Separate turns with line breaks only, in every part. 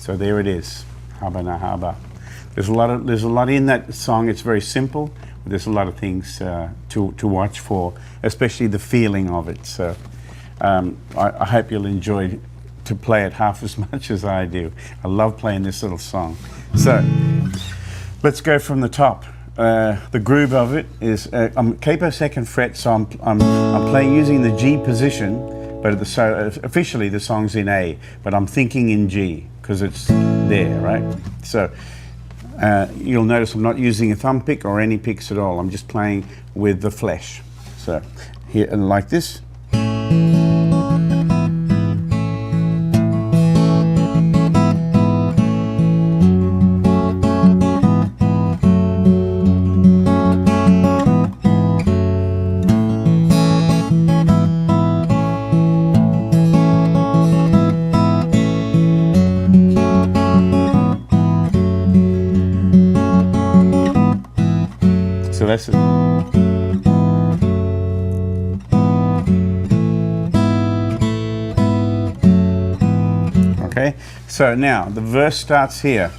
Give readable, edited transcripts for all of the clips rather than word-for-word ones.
So there it is, Haba na Haba. There's a lot in that song. It's very simple. There's a lot of things to watch for, especially the feeling of it. So I hope you'll enjoy to play it half as much as I do. I love playing this little song. So let's go from the top. The groove of it is I'm capo second fret, so I'm playing using the G position, but officially the song's in A, but I'm thinking in G because it's there, right? So you'll notice I'm not using a thumb pick or any picks at all. I'm just playing with the flesh. So here, and like this. So that's it. Okay, so now the verse starts here.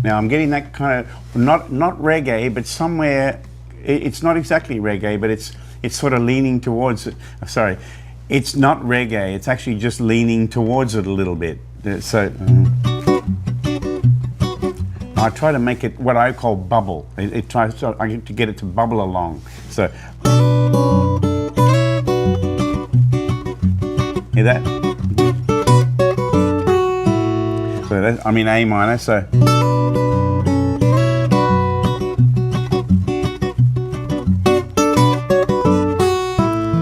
Now I'm getting that kind of, not reggae, but somewhere, it's not exactly reggae, but it's sort of leaning towards it. Sorry, it's not reggae, it's actually just leaning towards it a little bit. So, I try to make it what I call bubble. It tries to, I get to get it to bubble along. So, hear that? So that, I'm in A minor. So,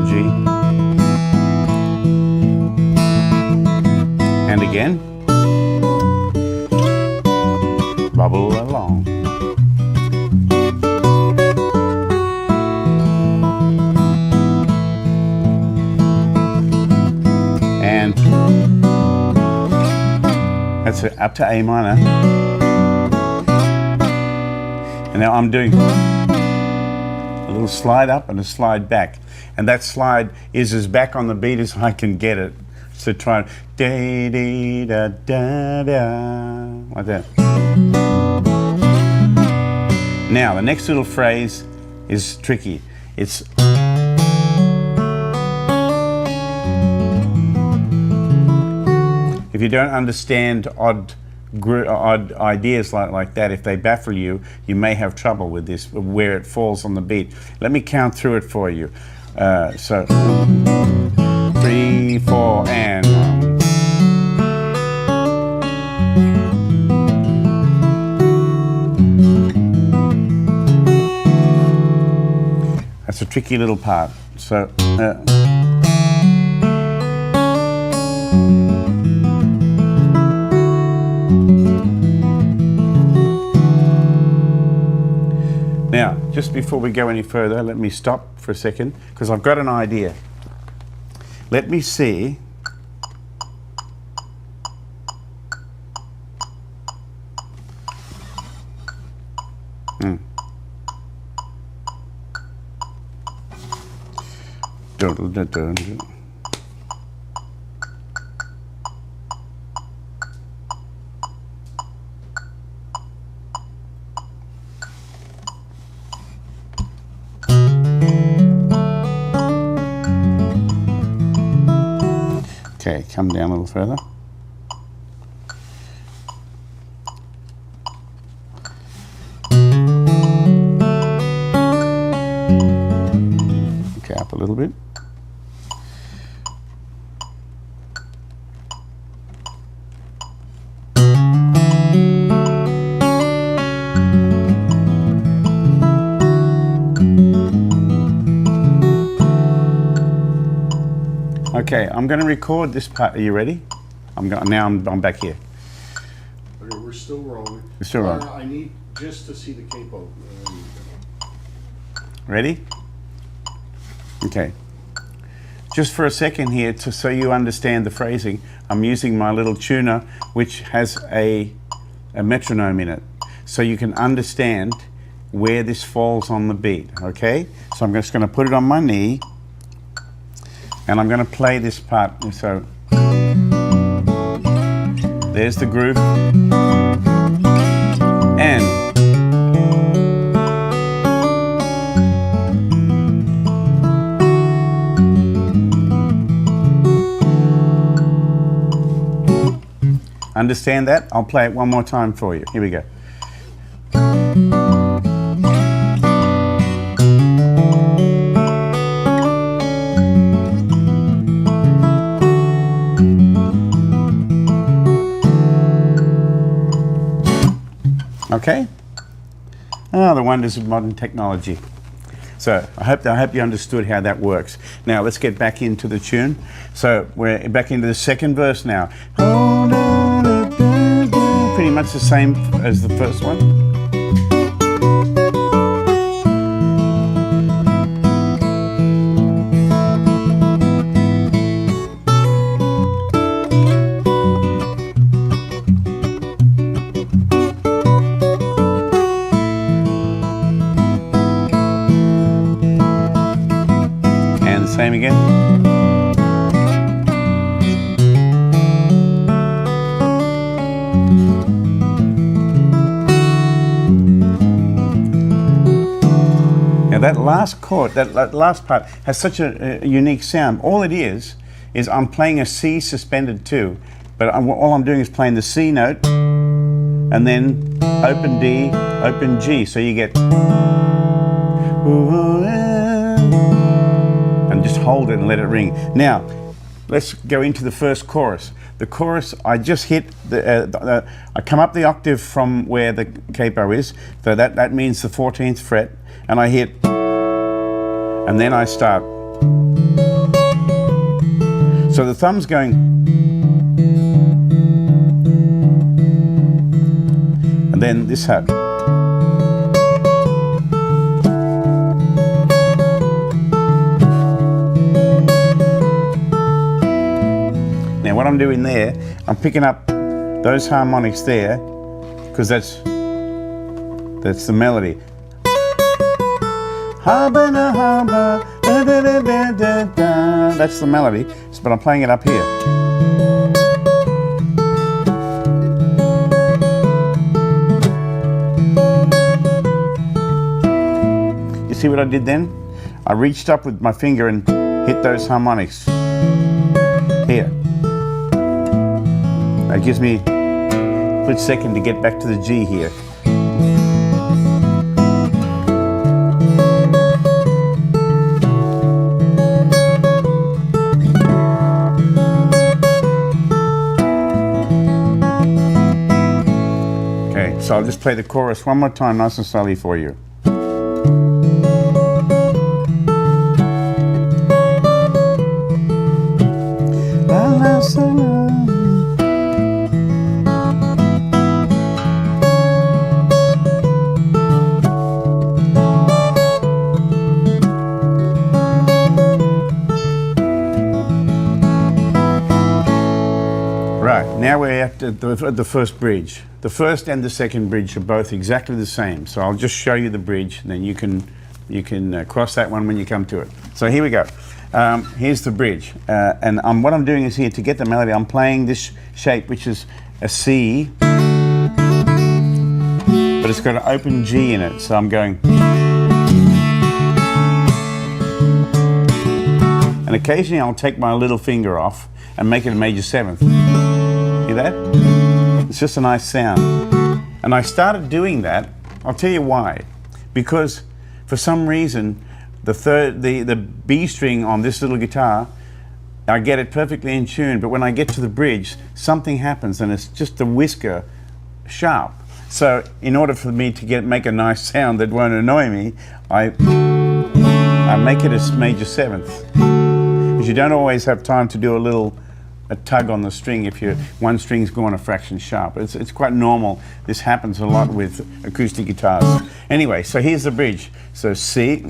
G, and again. Bubble along. And that's it, up to A minor. And now I'm doing a little slide up and a slide back. And that slide is as back on the beat as I can get it. So try da dee da da da like that. Now the next little phrase is tricky. It's if you don't understand odd ideas like that, if they baffle you, you may have trouble with this, where it falls on the beat. Let me count through it for you. So 3, 4, and 1. That's a tricky little part. So now, just before we go any further, let me stop for a second because I've got an idea. Let me see. Okay, come down a little further. Okay, up a little bit. Okay, I'm going to record this part. Are you ready? I'm back here.
Okay, we're still rolling.
We're still rolling.
I need just to see the capo.
Ready? Okay. Just for a second here, so you understand the phrasing, I'm using my little tuner, which has a metronome in it, so you can understand where this falls on the beat. Okay? So I'm just going to put it on my knee. And I'm going to play this part. So there's the groove. And understand that? I'll play it one more time for you. Here we go. Okay? Ah, the wonders of modern technology. So I hope you understood how that works. Now let's get back into the tune. So we're back into the second verse now. Pretty much the same as the first one. Same again. Now that last chord, that last part has such a unique sound. All it is I'm playing a C suspended 2, but all I'm doing is playing the C note and then open D, open G. So you get just hold it and let it ring. Now, let's go into the first chorus. The chorus, I just hit I come up the octave from where the capo is, so that means the 14th fret, and I hit, and then I start. So the thumb's going, and then this hat. Now what I'm doing there, I'm picking up those harmonics there, because that's the melody. Haba na haba, da da da da da da. That's the melody, but I'm playing it up here. You see what I did then? I reached up with my finger and hit those harmonics here. That gives me a split second to get back to the G here. Okay, so I'll just play the chorus one more time nice and slowly for you. La, la, so, la. Right, now we're at the first bridge. The first and the second bridge are both exactly the same. So I'll just show you the bridge, and then you can cross that one when you come to it. So here we go. Here's the bridge, and what I'm doing is here to get the melody. I'm playing this shape, which is a C, but it's got an open G in it. So I'm going, and occasionally I'll take my little finger off and make it a major 7th. Hear that? It's just a nice sound. And I started doing that, I'll tell you why. Because for some reason, the B string on this little guitar, I get it perfectly in tune, but when I get to the bridge, something happens and it's just a whisker sharp. So in order for me to make a nice sound that won't annoy me, I make it a major 7th. Because you don't always have time to do a tug on the string if one string's going a fraction sharp. It's quite normal. This happens a lot with acoustic guitars. Anyway, so here's the bridge. So C.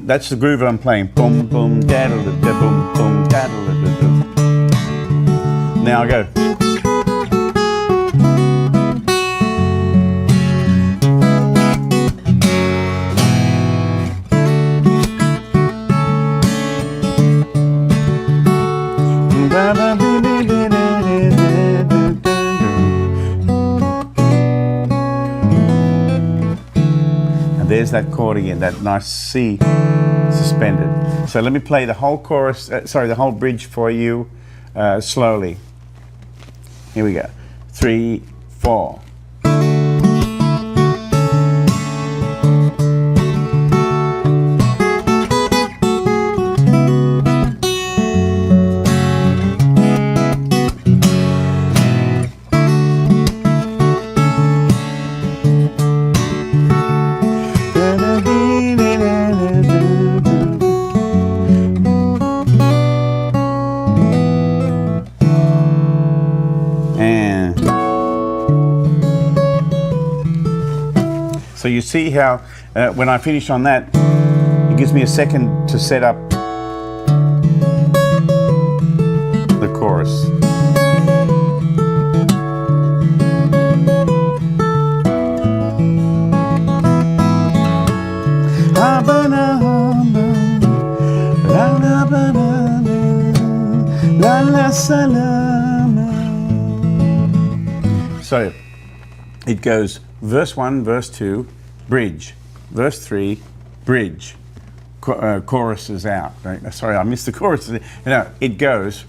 That's the groove I'm playing. Boom, boom, daddle, da, boom, boom, daddle, da, da. Now I go. there's that chord again, that nice C suspended. So let me play the whole chorus, the whole bridge for you slowly. Here we go. 3, 4. So you see how when I finish on that, it gives me a second to set up the chorus. So it goes verse 1, verse 2, bridge, verse 3, bridge, chorus is out. Right? Sorry, I missed the chorus. No, it goes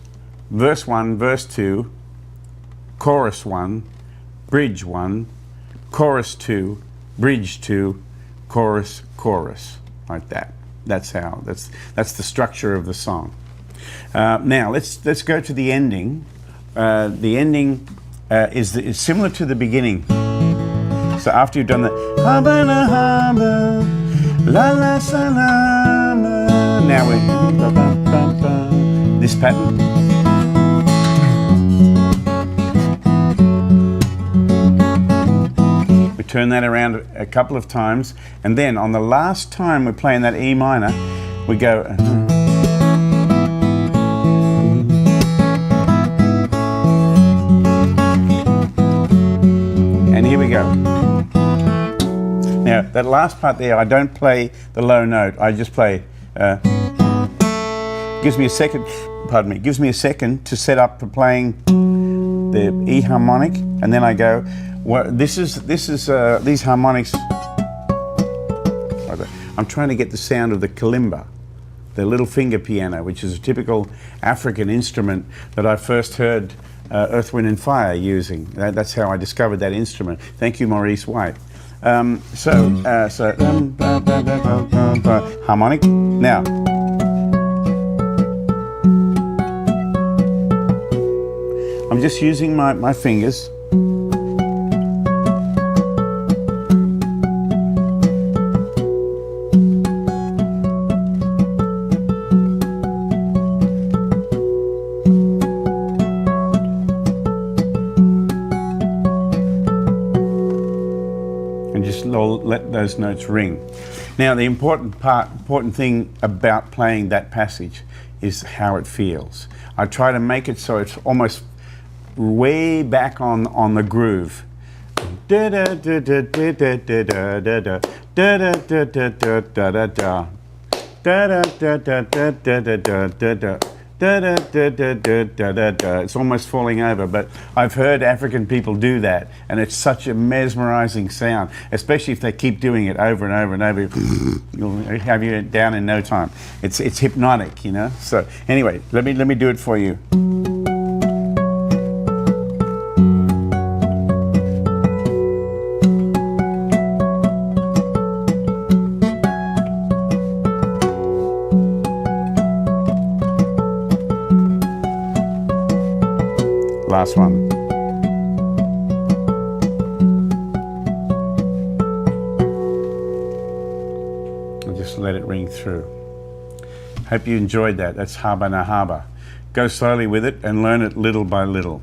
verse 1, verse 2, chorus 1, bridge 1, chorus 2, bridge 2, chorus, chorus, like that. That's the structure of the song. Now let's go to the ending. The ending is similar to the beginning. So after you've done the Haba na Haba, la la salama, now we this pattern. We turn that around a couple of times, and then on the last time we're playing that E minor, we go. And here we go. Now, that last part there, I don't play the low note. I just play. Gives me a second. Pardon me. Gives me a second to set up for playing the E harmonic, and then I go. Well, this is these harmonics. I'm trying to get the sound of the kalimba, the little finger piano, which is a typical African instrument that I first heard Earth, Wind and Fire using. That's how I discovered that instrument. Thank you, Maurice White. Harmonic. Now, I'm just using my fingers. Let those notes ring. Now, the important thing about playing that passage is how it feels. I try to make it so it's almost way back on the groove. It's almost falling over, but I've heard African people do that, and it's such a mesmerizing sound, especially if they keep doing it over and over and over. You'll have you down in no time. It's hypnotic, you know. So anyway, let me do it for you. Last one. I'll just let it ring through. Hope you enjoyed that. That's Haba na Haba. Go slowly with it and learn it little by little.